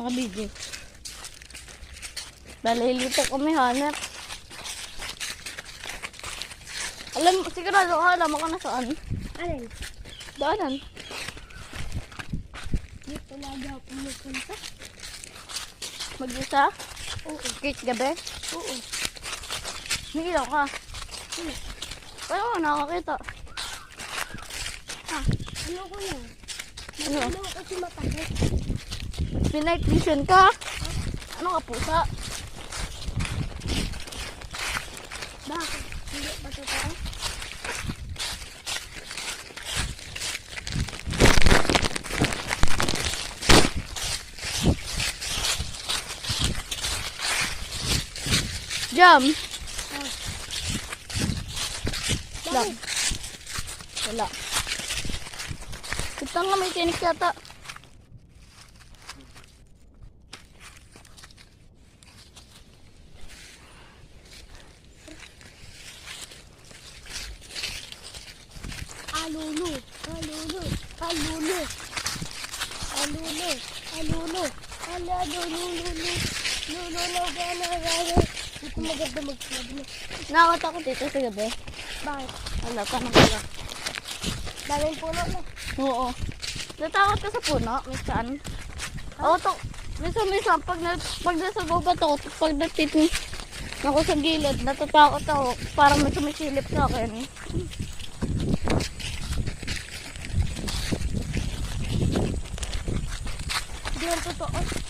Mga bigay. Balilito kami hanap. Sigurado ka, alam mo ka na saan? Alin? Daanan. Dito lagi ako pumupunta. Mag-isa? Oo. Kahit gabi? Oo. May ilaw ka. Ano? Kaya ko nakakita. Ano ko yan? Ano? Ano kasi matakot. May night vision ka? Ano ka pusa? Bakit? Hindi ba totoo? Jam! Lang. Bakit? Wala. Ito nga may tinik yata. Alulu. Alulu. Alulu. Alulu. Alulu. Alulu. Lulu. Gana. Dito maganda magsabi na. Nakatakot dito sa gabi. Bakit? Wala ka nang wala. Daming puno na. Oo. Natakot ka sa puno, minsan. Oo, to. Minsan, pag nasa baba to, pag natitin ako sa gilid, natatakot ako. Parang may sumisilip sa akin. Hindi yan totoo.